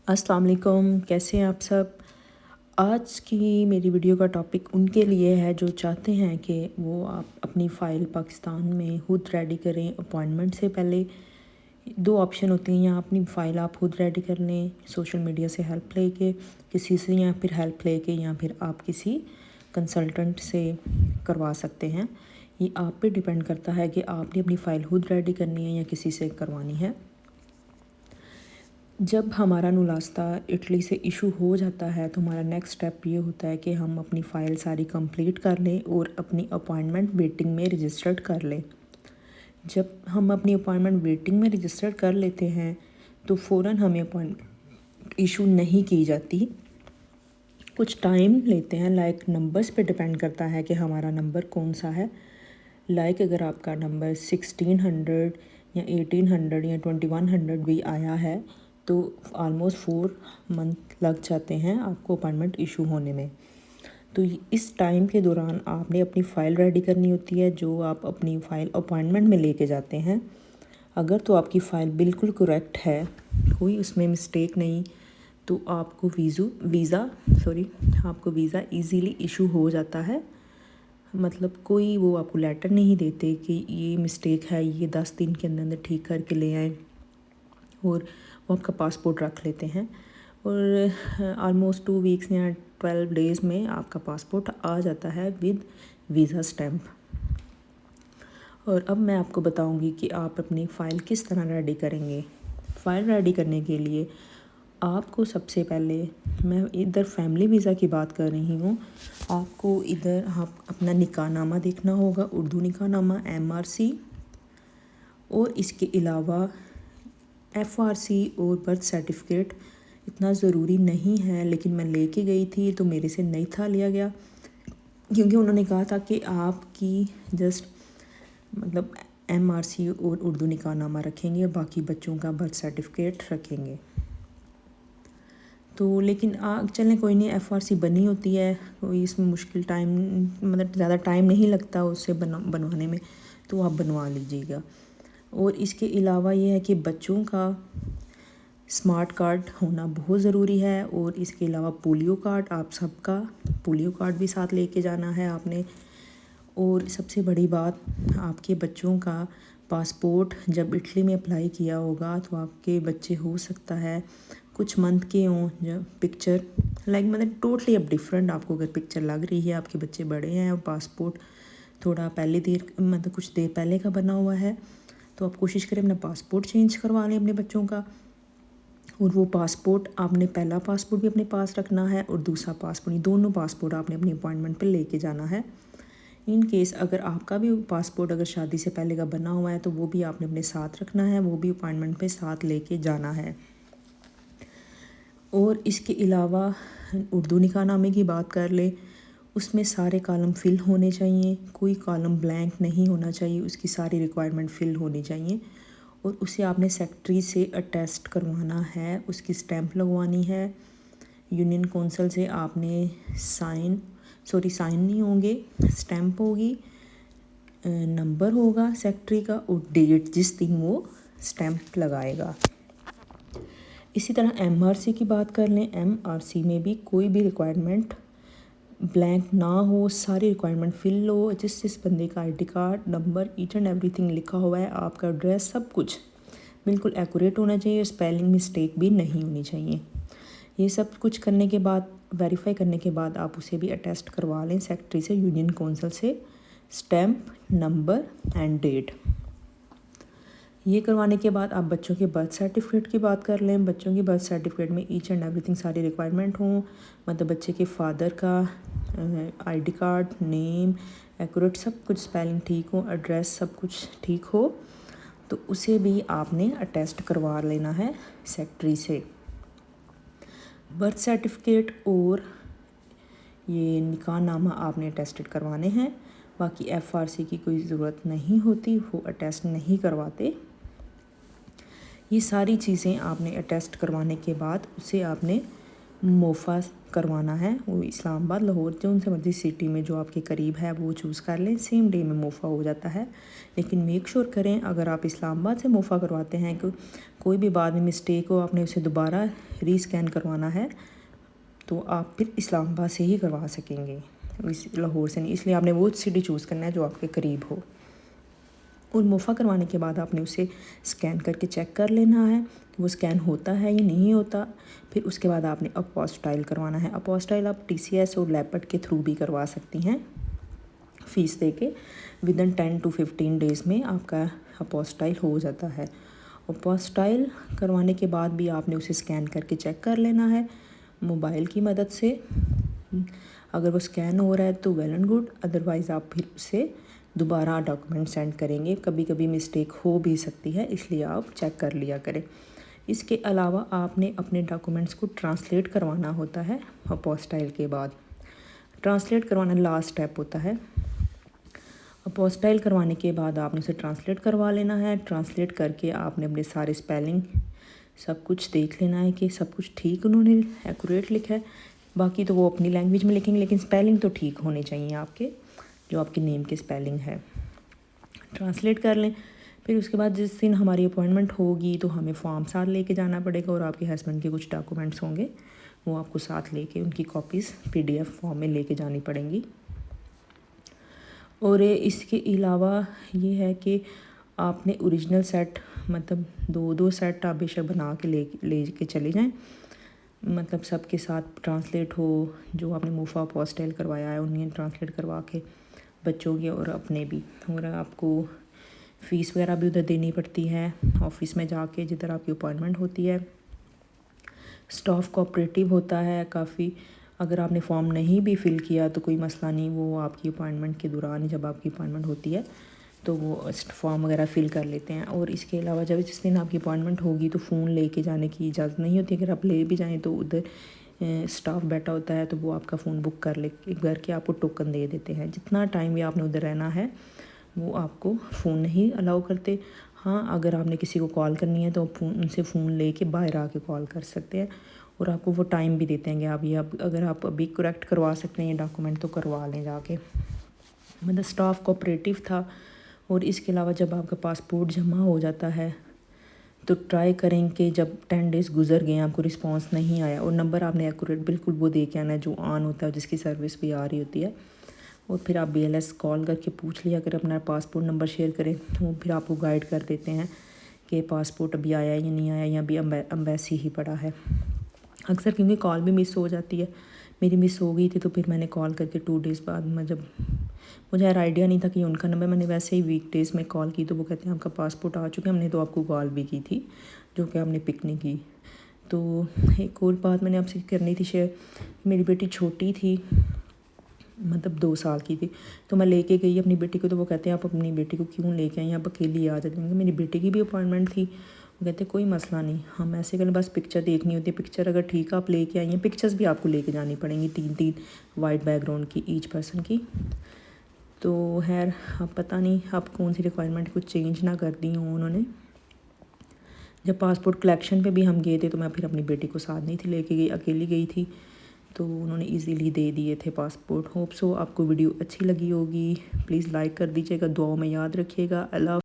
अस्सलाम वालेकुम, कैसे हैं आप सब। आज की मेरी वीडियो का टॉपिक उनके लिए है जो चाहते हैं कि वो आप अपनी फ़ाइल पाकिस्तान में खुद रेडी करें अपॉइंटमेंट से पहले। दो ऑप्शन होते हैं, या अपनी फ़ाइल आप खुद रेडी कर लें सोशल मीडिया से हेल्प लेके किसी से, या फिर हेल्प लेके, या फिर आप किसी कंसल्टेंट से करवा सकते हैं। ये आप पे डिपेंड करता है कि आपने अपनी फ़ाइल खुद रेडी करनी है या किसी से करवानी है। जब हमारा नुलास्ता इटली से इशू हो जाता है तो हमारा नेक्स्ट स्टेप ये होता है कि हम अपनी फ़ाइल सारी कंप्लीट कर लें और अपनी अपॉइंटमेंट वेटिंग में रजिस्टर्ड कर लें। जब हम अपनी अपॉइंटमेंट वेटिंग में रजिस्टर कर लेते हैं तो फ़ौरन हमें अपॉइंटमेंट इशू नहीं की जाती, कुछ टाइम लेते हैं। लाइक नंबर्स पे डिपेंड करता है कि हमारा नंबर कौन सा है। लाइक अगर आपका नंबर 1600 या 1800 या 2100 भी आया है तो ऑलमोस्ट 4 मंथ लग जाते हैं आपको अपॉइंटमेंट इशू होने में। तो इस टाइम के दौरान आपने अपनी फ़ाइल रेडी करनी होती है जो आप अपनी फ़ाइल अपॉइंटमेंट में लेके जाते हैं। अगर तो आपकी फ़ाइल बिल्कुल करेक्ट है, कोई उसमें मिस्टेक नहीं, तो आपको आपको वीज़ा इजीली इशू हो जाता है। मतलब कोई वो आपको लेटर नहीं देते कि ये मिस्टेक है, ये 10 दिन के अंदर अंदर ठीक करके ले आएँ, और वो आपका पासपोर्ट रख लेते हैं और ऑलमोस्ट 2 वीक्स या 12 डेज़ में आपका पासपोर्ट आ जाता है विद वीज़ा स्टैम्प। और अब मैं आपको बताऊंगी कि आप अपनी फ़ाइल किस तरह रेडी करेंगे। फ़ाइल रेडी करने के लिए आपको सबसे पहले, मैं इधर फैमिली वीज़ा की बात कर रही हूँ, आपको इधर आप अपना निकाहनामा देखना होगा, उर्दू निकाहनामा MRC, और इसके अलावा FRC और बर्थ सर्टिफिकेट। इतना ज़रूरी नहीं है, लेकिन मैं लेके गई थी तो मेरे से नहीं था लिया गया, क्योंकि उन्होंने कहा था कि आपकी जस्ट मतलब MRC और उर्दू निकाहनामा रखेंगे, बाकी बच्चों का बर्थ सर्टिफिकेट रखेंगे। तो लेकिन चलें कोई नहीं, FRC बनी होती है, कोई इसमें मुश्किल टाइम मतलब ज़्यादा टाइम नहीं लगता उससे बनवाने में, तो आप बनवा लीजिएगा। और इसके अलावा ये है कि बच्चों का स्मार्ट कार्ड होना बहुत ज़रूरी है, और इसके अलावा पोलियो कार्ड, आप सबका पोलियो कार्ड भी साथ लेके जाना है आपने। और सबसे बड़ी बात, आपके बच्चों का पासपोर्ट जब इटली में अप्लाई किया होगा तो आपके बच्चे हो सकता है कुछ मंथ के हों, जब पिक्चर लाइक मतलब टोटली अब डिफरेंट आपको अगर पिक्चर लग रही है, आपके बच्चे बड़े हैं और पासपोर्ट थोड़ा पहले देर मतलब कुछ देर पहले का बना हुआ है, तो आप कोशिश करें अपना पासपोर्ट चेंज करवा लें अपने बच्चों का। और वो पासपोर्ट आपने पहला पासपोर्ट भी अपने पास रखना है और दूसरा पासपोर्ट, दोनों पासपोर्ट आपने अपनी अपॉइंटमेंट पे लेके जाना है। इन केस अगर आपका भी पासपोर्ट अगर शादी से पहले का बना हुआ है तो वो भी आपने अपने साथ रखना है, वो भी अपॉइंटमेंट पे साथ लेके जाना है। और इसके अलावा उर्दू निकाहनामे की बात कर ले, उसमें सारे कॉलम फिल होने चाहिए, कोई कॉलम ब्लैंक नहीं होना चाहिए, उसकी सारी रिक्वायरमेंट फिल होनी चाहिए। और उसे आपने सेक्रेटरी से अटेस्ट करवाना है, उसकी स्टैंप लगवानी है। यूनियन कौंसल से आपने साइन नहीं होंगे, स्टैंप होगी, नंबर होगा सेक्रेटरी का और डेट जिस दिन वो स्टैंप लगाएगा। इसी तरह MRC की बात कर लें, MRC में भी कोई भी रिक्वायरमेंट ब्लैंक ना हो, सारी रिक्वायरमेंट फिल हो, जिस बंदे का ID card number each and everything लिखा हुआ है, आपका एड्रेस सब कुछ बिल्कुल एक्यूरेट होना चाहिए, स्पेलिंग मिस्टेक भी नहीं होनी चाहिए। ये सब कुछ करने के बाद, वेरीफाई करने के बाद आप उसे भी अटेस्ट करवा लें सेक्रेटरी से, यूनियन कौंसल से, स्टैंप, नंबर एंड डेट। ये करवाने के बाद आप बच्चों के बर्थ सर्टिफिकेट की बात कर लें। बच्चों की बर्थ सर्टिफिकेट में ईच एंड एवरीथिंग सारी रिक्वायरमेंट हों, मतलब बच्चे के फादर का ID कार्ड, नेम एक्यूरेट, सब कुछ स्पेलिंग ठीक हो, एड्रेस सब कुछ ठीक हो, तो उसे भी आपने अटेस्ट करवा लेना है सेक्रेटरी से। बर्थ सर्टिफिकेट और ये निकाहनामा आपने अटेस्टेड करवाने हैं, बाकी FRC की कोई ज़रूरत नहीं होती, वो अटेस्ट नहीं करवाते। ये सारी चीज़ें आपने अटेस्ट करवाने के बाद उसे आपने मोफ़ा करवाना है वो इस्लामाबाद, लाहौर, जो उनसे मर्ज़ी सिटी में जो आपके करीब है वो चूज़ कर लें, सेम डे में मोफ़ा हो जाता है। लेकिन मेक श्योर करें अगर आप इस्लामाबाद से मोफ़ा करवाते हैं कि कोई भी बाद में मिस्टेक हो, आपने उसे दोबारा रीस्कैन करवाना है तो आप फिर इस्लामाबाद से ही करवा सकेंगे, इस लाहौर से नहीं। इसलिए आपने वो सिटी चूज़ करना है जो आपके करीब हो। और मोफ़ा करवाने के बाद आपने उसे स्कैन करके चेक कर लेना है वो स्कैन होता है या नहीं होता। फिर उसके बाद आपने अपोस्टाइल करवाना है। अपोस्टाइल आप TCS और लेपर्ड के थ्रू भी करवा सकती हैं फ़ीस दे के। विदिन 10 to 15 डेज़ में आपका अपोस्टाइल हो जाता है। अपोस्टाइल करवाने के बाद भी आपने उसे स्कैन करके चेक कर लेना है मोबाइल की मदद से। अगर वो स्कैन हो रहा है तो वेल एंड गुड, अदरवाइज़ आप फिर उसे दोबारा डॉक्यूमेंट सेंड करेंगे। कभी कभी मिस्टेक हो भी सकती है, इसलिए आप चेक कर लिया करें। इसके अलावा आपने अपने डॉक्यूमेंट्स को ट्रांसलेट करवाना होता है अपोस्टाइल के बाद। ट्रांसलेट करवाना लास्ट स्टेप होता है। अपोस्टाइल करवाने के बाद आपने उसे ट्रांसलेट करवा लेना है। ट्रांसलेट करके आपने अपने सारे स्पेलिंग सब कुछ देख लेना है कि सब कुछ ठीक उन्होंने एक्यूरेट लिखा है। बाकी तो वो अपनी लैंग्वेज में लिखेंगे, लेकिन स्पेलिंग तो ठीक होने चाहिए आपके, जो आपके नेम की स्पेलिंग है। ट्रांसलेट कर लें। फिर उसके बाद जिस दिन हमारी अपॉइंटमेंट होगी तो हमें फॉर्म साथ लेके जाना पड़ेगा और आपके हस्बैंड के कुछ डॉक्यूमेंट्स होंगे वो आपको साथ लेके उनकी कॉपीज़ PDF फॉर्म में लेके जानी पड़ेंगी। और इसके अलावा ये है कि आपने ओरिजिनल सेट मतलब 2-2 सेट आप बेशक बना के ले के चले जाएं, मतलब सबके साथ ट्रांसलेट हो। जो आपने मोफ़ा अपोस्टाइल करवाया है उन्हें ट्रांसलेट करवा के बच्चों के और अपने भी। और आपको फ़ीस वगैरह भी उधर देनी पड़ती है ऑफिस में जाके जिधर आपकी अपॉइंटमेंट होती है। स्टाफ कोऑपरेटिव होता है काफ़ी। अगर आपने फॉर्म नहीं भी फ़िल किया तो कोई मसला नहीं, वो आपकी अपॉइंटमेंट के दौरान जब आपकी अपॉइंटमेंट होती है तो वो फॉर्म वगैरह फ़िल कर लेते हैं। और इसके अलावा जब जिस दिन आपकी अपॉइंटमेंट होगी तो फ़ोन लेके जाने की इजाज़त नहीं होती। अगर आप ले भी जाएँ तो उधर स्टाफ बैठा होता है तो वो आपका फ़ोन बुक करके आपको टोकन दे देते हैं। जितना टाइम भी आपने उधर रहना है वो आपको फ़ोन नहीं अलाउ करते। हाँ, अगर आपने किसी को कॉल करनी है तो उनसे फ़ोन लेके बाहर आके कॉल कर सकते हैं। और आपको वो टाइम भी देते हैं कि आप ये अगर आप अभी करेक्ट करवा सकते हैं ये डॉक्यूमेंट तो करवा लें जाके। मतलब स्टाफ कोऑपरेटिव था। और इसके अलावा जब आपका पासपोर्ट जमा हो जाता है तो ट्राई करें कि जब 10 डेज़ गुजर गए आपको रिस्पांस नहीं आया और नंबर आपने एक्यूरेट बिल्कुल वो दे के आना है जो ऑन होता है जिसकी सर्विस भी आ रही होती है। और फिर आप BLS कॉल करके पूछ लिया अगर अपना पासपोर्ट नंबर शेयर करें तो फिर आपको गाइड कर देते हैं कि पासपोर्ट अभी आया या नहीं आया या अभी एम्बेसी ही पड़ा है। अक्सर क्योंकि कॉल भी मिस हो जाती है, मेरी मिस हो गई थी तो फिर मैंने कॉल करके 2 डेज़ बाद में, जब मुझे यार आइडिया नहीं था कि उनका नंबर, मैंने वैसे ही वीकडेज़ में कॉल की तो वो कहते हैं आपका पासपोर्ट आ चुका है, हमने तो आपको कॉल भी की थी जो कि आपने पिक नहीं की। तो एक और बात मैंने आपसे करनी थी शेयर। मेरी बेटी छोटी थी, मतलब 2 साल की थी, तो मैं लेके गई अपनी बेटी को तो वो कहते हैं आप अपनी बेटी को क्यों लेके आई, आप अकेली आ जाती। मेरी बेटी की भी अपॉइंटमेंट थी। वो कहते कोई मसला नहीं, हम ऐसे करें बस पिक्चर देखनी होती है, पिक्चर अगर ठीक आप लेके आई हैं, पिक्चर्स भी आपको लेके जानी पड़ेंगी 3-3 वाइट बैकग्राउंड की ईच पर्सन की। तो खैर अब पता नहीं अब कौन सी रिक्वायरमेंट कुछ चेंज ना कर दी हूँ उन्होंने। जब पासपोर्ट कलेक्शन पे भी हम गए थे तो मैं फिर अपनी बेटी को साथ नहीं थी लेके गई, अकेली गई थी, तो उन्होंने इजीली दे दिए थे पासपोर्ट। होप सो आपको वीडियो अच्छी लगी होगी। प्लीज़ लाइक कर दीजिएगा, दुआओं में याद रखिएगा। अल्लाह।